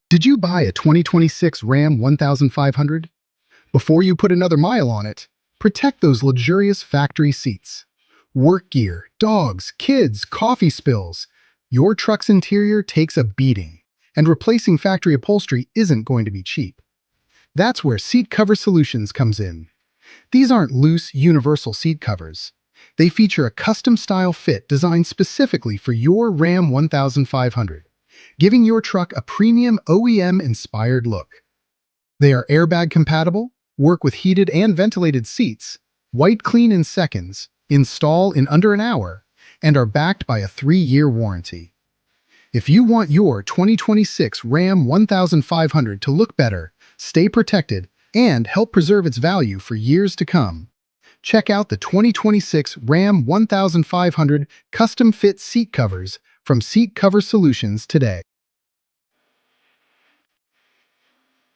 Did you buy a 2026 Ram 1500? Before you put another mile on it, protect those luxurious factory seats. Work gear, dogs, kids, coffee spills. Your truck's interior takes a beating, and replacing factory upholstery isn't going to be cheap. That's where Seat Cover Solutions comes in. These aren't loose, universal seat covers. They feature a custom-style fit designed specifically for your Ram 1500, giving your truck a premium OEM-inspired look. They are airbag-compatible, work with heated and ventilated seats, wipe clean in seconds, install in under an hour, and are backed by a 3-year warranty. If you want your 2026 Ram 1500 to look better, stay protected, and help preserve its value for years to come, check out the 2026 Ram 1500 custom fit seat covers from Seat Cover Solutions today.